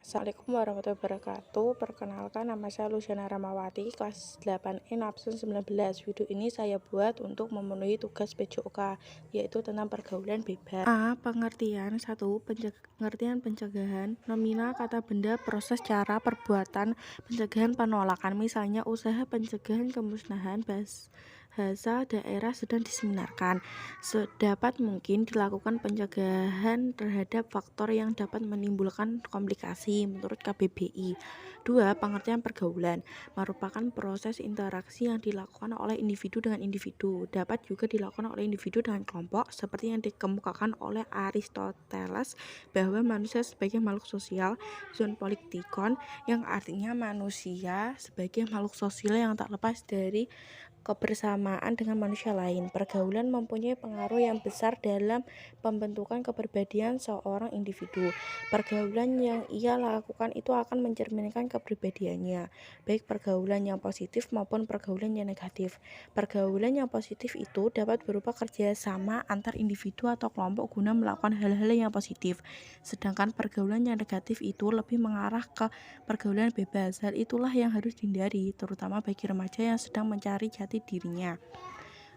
Assalamualaikum warahmatullahi wabarakatuh. Perkenalkan, nama saya Luciana Ramawati, kelas 8E absen 19. Video ini saya buat untuk memenuhi tugas PJOK, yaitu tentang pergaulan bebas. Pengertian 1. Pengertian pencegahan. Nominal kata benda, proses, cara, perbuatan pencegahan, penolakan. Misalnya usaha pencegahan kemusnahan bahasa daerah sedang diseminarkan. Sedapat mungkin dilakukan pencegahan terhadap faktor yang dapat menimbulkan komplikasi menurut KBBI. 2. Pengertian pergaulan merupakan proses interaksi yang dilakukan oleh individu dengan individu. Dapat juga dilakukan oleh individu dengan kelompok, seperti yang dikemukakan oleh Aristoteles bahwa manusia sebagai makhluk sosial, zoon politikon, yang artinya manusia sebagai makhluk sosial yang tak lepas dari kebersamaan dengan manusia lain. Pergaulan mempunyai pengaruh yang besar dalam pembentukan kepribadian seorang individu. Pergaulan yang ia lakukan itu akan mencerminkan kepribadiannya, baik pergaulan yang positif maupun pergaulan yang negatif. Pergaulan yang positif itu dapat berupa kerjasama antar individu atau kelompok guna melakukan hal-hal yang positif. Sedangkan pergaulan yang negatif itu lebih mengarah ke pergaulan bebas. Hal itulah yang harus dihindari, terutama bagi remaja yang sedang mencari jati dirinya.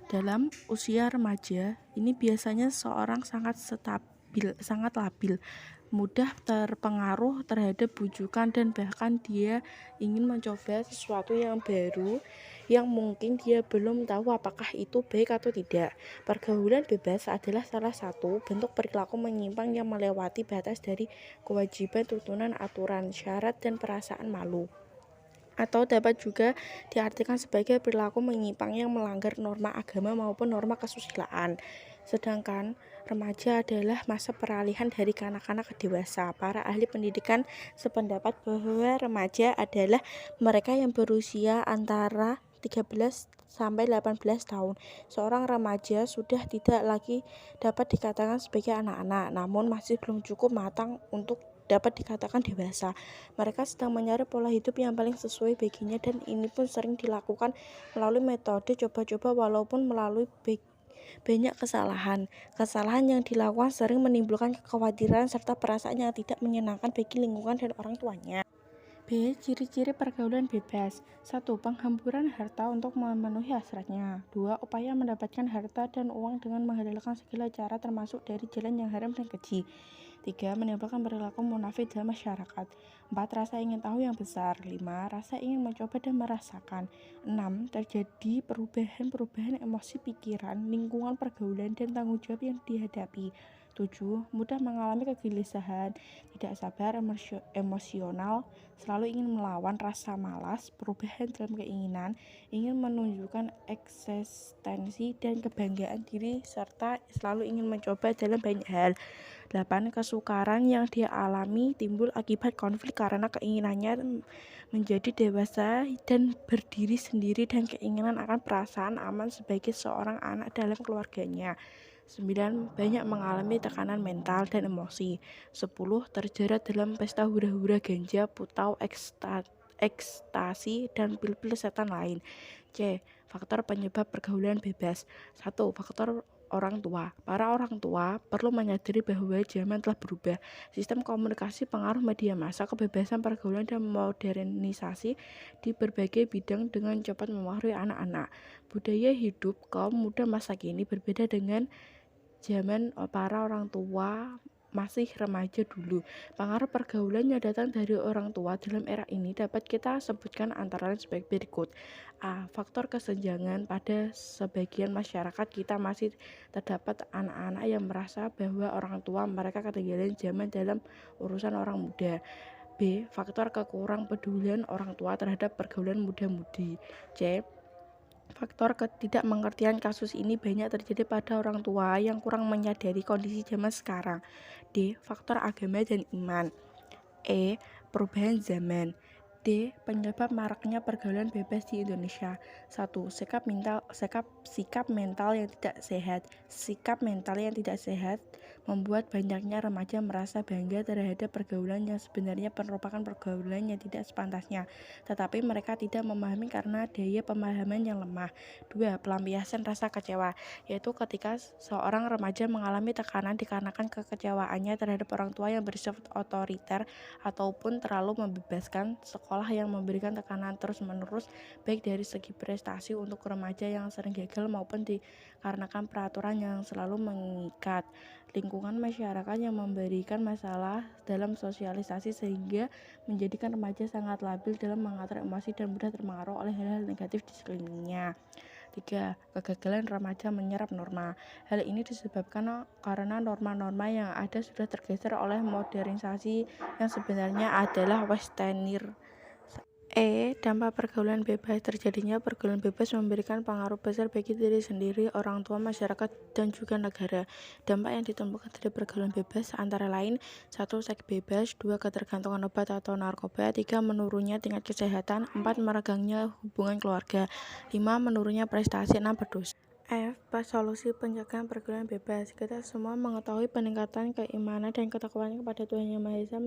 Dalam usia remaja, ini biasanya seorang sangat labil, mudah terpengaruh terhadap bujukan, dan bahkan dia ingin mencoba sesuatu yang baru yang mungkin dia belum tahu apakah itu baik atau tidak. Pergaulan bebas adalah salah satu bentuk perilaku menyimpang yang melewati batas dari kewajiban, tuntunan, aturan, syarat, dan perasaan malu. Atau dapat juga diartikan sebagai perilaku menyimpang yang melanggar norma agama maupun norma kesusilaan. Sedangkan remaja adalah masa peralihan dari kanak-kanak ke dewasa. Para ahli pendidikan sependapat bahwa remaja adalah mereka yang berusia antara 13 sampai 18 tahun. Seorang remaja sudah tidak lagi dapat dikatakan sebagai anak-anak, namun masih belum cukup matang untuk dapat dikatakan dewasa. Mereka sedang mencari pola hidup yang paling sesuai baginya, dan ini pun sering dilakukan melalui metode coba-coba walaupun melalui banyak kesalahan. Kesalahan yang dilakukan sering menimbulkan kekhawatiran serta perasaan yang tidak menyenangkan bagi lingkungan dan orang tuanya. B. Ciri-ciri pergaulan bebas. 1. Penghamburan harta untuk memenuhi hasratnya. 2. Upaya mendapatkan harta dan uang dengan menghalalkan segala cara termasuk dari jalan yang haram dan keji. 3. Menimbulkan perilaku munafik dalam masyarakat. 4. Rasa ingin tahu yang besar. 5. Rasa ingin mencoba dan merasakan. 6. Terjadi perubahan emosi, pikiran, lingkungan pergaulan, dan tanggung jawab yang dihadapi. 7. Mudah mengalami kegelisahan, tidak sabar, emosional, selalu ingin melawan rasa malas, perubahan dalam keinginan, ingin menunjukkan eksistensi dan kebanggaan diri, serta selalu ingin mencoba dalam banyak hal. 8. Kesukaran yang dia alami timbul akibat konflik karena keinginannya menjadi dewasa dan berdiri sendiri dan keinginan akan perasaan aman sebagai seorang anak dalam keluarganya. 9. Banyak mengalami tekanan mental dan emosi. 10. Terjerat dalam pesta hura-hura ganja, putau, ekstasi, dan pil-pil setan lain. C. Faktor penyebab pergaulan bebas. 1. Faktor orang tua. Para orang tua perlu menyadari bahwa zaman telah berubah. Sistem komunikasi, pengaruh media massa, kebebasan pergaulan, dan modernisasi di berbagai bidang dengan cepat mempengaruhi anak-anak. Budaya hidup kaum muda masa kini berbeda dengan zaman para orang tua masih remaja dulu. Pengaruh pergaulan yang datang dari orang tua dalam era ini dapat kita sebutkan antara lain sebagai berikut. A. Faktor kesenjangan. Pada sebagian masyarakat kita masih terdapat anak-anak yang merasa bahwa orang tua mereka ketinggalan zaman dalam urusan orang muda. B. Faktor kekurang pedulian orang tua terhadap pergaulan muda-mudi. C. Faktor ketidakmengertian. Kasus ini banyak terjadi pada orang tua yang kurang menyadari kondisi zaman sekarang. D. Faktor agama dan iman. E. Perubahan zaman. D. Penyebab maraknya pergaulan bebas di Indonesia. 1. Sikap mental yang tidak sehat. Sikap mental yang tidak sehat membuat banyaknya remaja merasa bangga terhadap pergaulan yang sebenarnya merupakan pergaulan yang tidak sepantasnya, tetapi mereka tidak memahami karena daya pemahaman yang lemah. 2. Pelampiasan rasa kecewa, yaitu ketika seorang remaja mengalami tekanan dikarenakan kekecewaannya terhadap orang tua yang bersifat otoriter ataupun terlalu membebaskan, sekolah yang memberikan tekanan terus-menerus baik dari segi prestasi untuk remaja yang sering gagal maupun dikarenakan peraturan yang selalu mengikat, lingkungan masyarakat yang memberikan masalah dalam sosialisasi sehingga menjadikan remaja sangat labil dalam mengatur emosi dan mudah terpengaruh oleh hal-hal negatif di sekelilingnya. 3. Kegagalan remaja menyerap norma. Hal ini disebabkan karena norma-norma yang ada sudah tergeser oleh modernisasi yang sebenarnya adalah westernir. Dampak pergaulan bebas. Terjadinya pergaulan bebas memberikan pengaruh besar bagi diri sendiri, orang tua, masyarakat, dan juga negara. Dampak yang ditemukan dari pergaulan bebas antara lain 1. Seks bebas, 2. Ketergantungan obat atau narkoba, 3. Menurunnya tingkat kesehatan, 4. Meregangnya hubungan keluarga, 5. Menurunnya prestasi, 6. Berdosa. Solusi pencegahan pergaulan bebas. Kita semua mengetahui peningkatan keimanan dan ketakwaan kepada Tuhan Yang Maha Esa,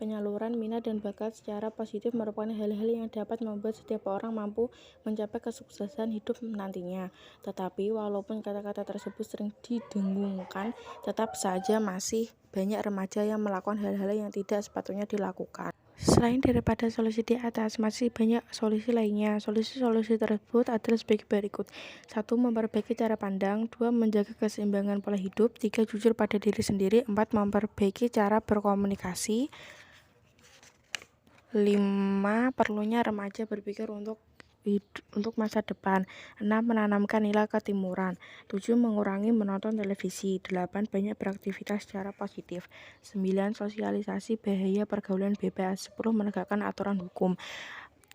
penyaluran minat dan bakat secara positif merupakan hal-hal yang dapat membuat setiap orang mampu mencapai kesuksesan hidup nantinya. Tetapi walaupun kata-kata tersebut sering didengungkan, tetap saja masih banyak remaja yang melakukan hal-hal yang tidak sepatutnya dilakukan. Selain daripada solusi di atas, masih banyak solusi lainnya. Solusi-solusi tersebut adalah sebagai berikut. 1. Memperbaiki cara pandang, 2. Menjaga keseimbangan pola hidup, 3. Jujur pada diri sendiri, 4. Memperbaiki cara berkomunikasi, 5. Perlunya remaja berpikir untuk masa depan, 6. Menanamkan nilai ketimuran, 7. Mengurangi menonton televisi, 8. Banyak beraktivitas secara positif, 9. Sosialisasi bahaya pergaulan bebas, 10. Menegakkan aturan hukum.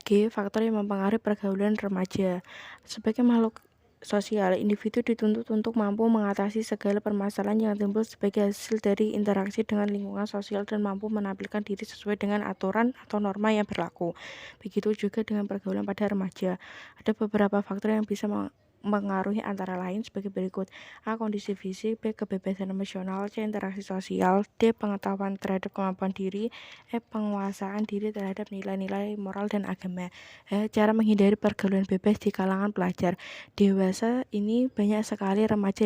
Faktor yang mempengaruhi pergaulan remaja. Sebagai makhluk sosial, individu dituntut untuk mampu mengatasi segala permasalahan yang timbul sebagai hasil dari interaksi dengan lingkungan sosial dan mampu menampilkan diri sesuai dengan aturan atau norma yang berlaku. Begitu juga dengan pergaulan pada remaja. Ada beberapa faktor yang bisa mengaruhi antara lain sebagai berikut. A. Kondisi fisik, B. Kebebasan emosional, C. Interaksi sosial, D. Pengetahuan terhadap kemampuan diri, E. Penguasaan diri terhadap nilai-nilai moral dan agama. Cara menghindari pergaulan bebas di kalangan pelajar. Dewasa ini banyak sekali remaja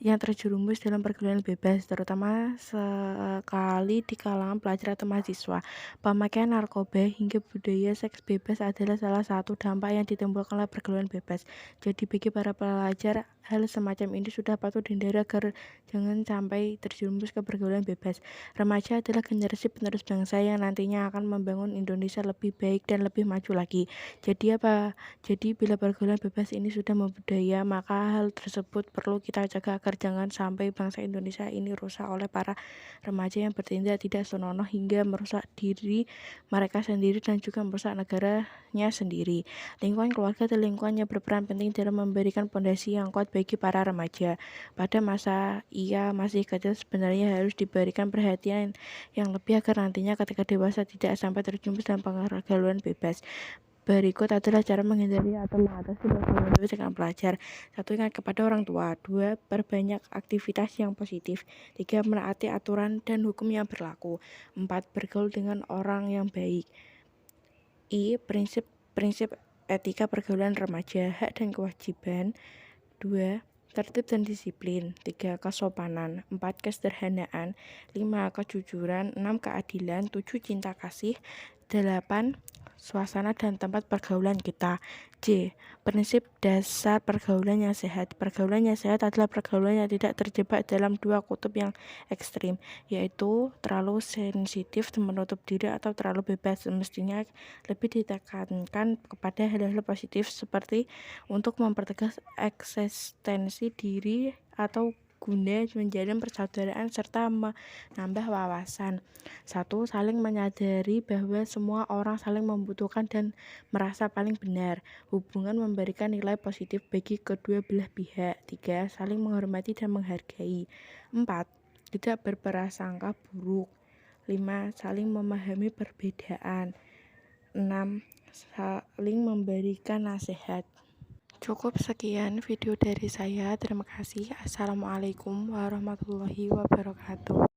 yang terjerumus dalam pergaulan bebas, terutama sekali di kalangan pelajar atau mahasiswa. Pemakaian narkoba hingga budaya seks bebas adalah salah satu dampak yang ditimbulkan oleh pergaulan bebas. Jadi bagi para pelajar, hal semacam ini sudah patut dihindari agar jangan sampai terjerumus ke pergaulan bebas. Remaja adalah generasi penerus bangsa yang nantinya akan membangun Indonesia lebih baik dan lebih maju lagi. Jadi bila pergaulan bebas ini sudah membudaya, maka hal tersebut perlu kita jaga agar jangan sampai bangsa Indonesia ini rusak oleh para remaja yang bertindak tidak senonoh hingga merusak diri mereka sendiri dan juga merusak negaranya sendiri. Lingkungan keluarga dan lingkungan yang berperan penting dalam memberikan fondasi yang kuat bagi para remaja. Pada masa ia masih kecil, sebenarnya harus diberikan perhatian yang lebih agar nantinya ketika dewasa tidak sampai terjerumus dalam pergaulan bebas. Berikut adalah cara menghindari atau mengatasi pergaulan bebas dengan pelajar. 1. Ingat kepada orang tua. 2. Perbanyak aktivitas yang positif. 3. Menaati aturan dan hukum yang berlaku. 4. Bergaul dengan orang yang baik. Prinsip etika pergaulan remaja, hak dan kewajiban. 2. Tertib dan disiplin. 3. Kesopanan. 4. Kesederhanaan. 5. Kejujuran. 6. Keadilan. 7. Cinta kasih. 8. Suasana dan tempat pergaulan kita. C. Prinsip dasar pergaulan yang sehat. Pergaulan yang sehat adalah pergaulan yang tidak terjebak dalam dua kutub yang ekstrim, yaitu terlalu sensitif dan menutup diri atau terlalu bebas. Semestinya lebih ditekankan kepada hal-hal positif seperti untuk mempertegas eksistensi diri atau guna menjalin persaudaraan serta menambah wawasan. 1. Saling menyadari bahwa semua orang saling membutuhkan dan merasa paling benar. Hubungan memberikan nilai positif bagi kedua belah pihak. 3. Saling menghormati dan menghargai. 4. Tidak berprasangka buruk. 5. Saling memahami perbedaan. 6. Saling memberikan nasihat. Cukup sekian video dari saya. Terima kasih. Assalamualaikum warahmatullahi wabarakatuh.